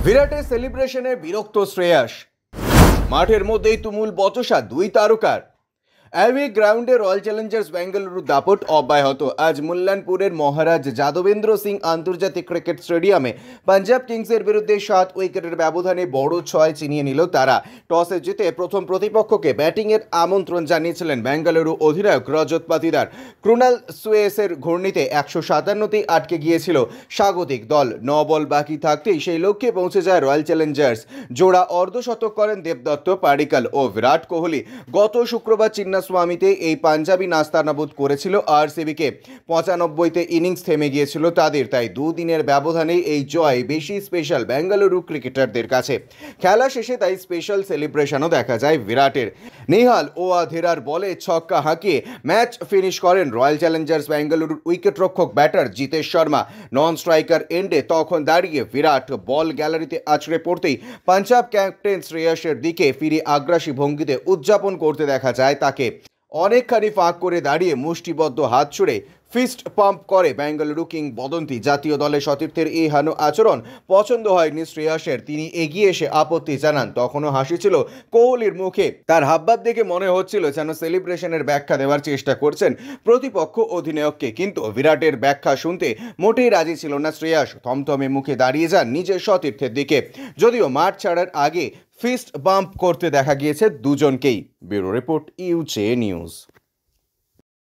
বিরাটের সেলিব্রেশনে বিরক্ত শ্রেয়াস। মাঠের মধ্যেই তুমুল বচসা দুই তারকার। অ্যাওয়ে গ্রাউন্ডে রয়্যাল চ্যালেঞ্জার্স বেঙ্গালুরু দাপট অব্যাহত। আজ মুল্লানপুরের মহারাজ যাদবেন্দ্র সিং আন্তর্জাতিক ক্রিকেট স্টেডিয়ামে পাঞ্জাব কিংসের বিরুদ্ধে 7 উইকেটের ব্যবধানে বড় 6 ছিনিয়ে নিল তারা। টসে জিতে প্রথম প্রতিপক্ষকে ব্যাটিংয়ের আমন্ত্রণ জানিয়েছিলেন বেঙ্গালুরু অধিনায়ক রজত পাতিদার। ক্রুনাল সুয়েসের ঘূর্ণিতে 157তেই আটকে গিয়েছিল স্বাগতিক দল। 9 বল বাকি থাকতেই সেই লক্ষ্যে পৌঁছে যায় রয়্যাল চ্যালেঞ্জার্স। জোড়া অর্ধশতক করেন দেবদত্ত পাডিক্কাল ও বিরাট কোহলি। গত শুক্রবার চিন্নাস্বামীতে এই পাঞ্জাবি নাস্তানাবুদ করেছিল আরসিবিকে। 95তে ইনিংস থেমে গিয়েছিল তাদের, তাই দুদিনের ব্যবধানে এই জয় বেশি স্পেশাল বেঙ্গালুরু ক্রিকেটারদের কাছে। খেলা শেষে তাই স্পেশাল সেলিব্রেশনও দেখা যায় বিরাটের। নিহাল ওয়াধেরার বলে ছক্কা হাঁকিয়ে ম্যাচ ফিনিশ করেন রয়্যাল চ্যালেঞ্জার্স বেঙ্গালুরুর উইকেটরক্ষক batter Jitesh Sharma. Non striker এন্ডে তখন দাঁড়িয়ে বিরাট বল গ্যালারিতে আছড়ে পড়তেই পাঞ্জাব ক্যাপ্টেন শ্রেয়াসের দিকে ফিরে আগ্রাসী ভঙ্গিতে উদযাপন করতে দেখা যায় তাকে। অনেকখানি ফাঁক করে দাঁড়িয়ে মুষ্টিবদ্ধ হাত ছুড়ে ফিস্ট পাম্প করে বেঙ্গালুরু কিংবদন্তি। জাতীয় দলের সতীর্থের এই হানো আচরণ পছন্দ হয়নি শ্রেয়াসের। তিনি এগিয়ে এসে আপত্তি জানান। তখনও হাসি ছিল কোহলির মুখে। তার হাবভাব দেখে মনে হচ্ছিল যেন সেলিব্রেশনের ব্যাখ্যা দেওয়ার চেষ্টা করছেন প্রতিপক্ষ অধিনায়ককে, কিন্তু বিরাটের ব্যাখ্যা শুনতে মোটেই রাজি ছিল না শ্রেয়াস। থমথমে মুখে দাঁড়িয়ে যান নিজের সতীর্থের দিকে। যদিও মাঠ ছাড়ার আগে ফিস্ট বাম্প করতে দেখা গিয়েছে দুজনকেই। ব্যুরো রিপোর্ট, ইউজে নিউজ।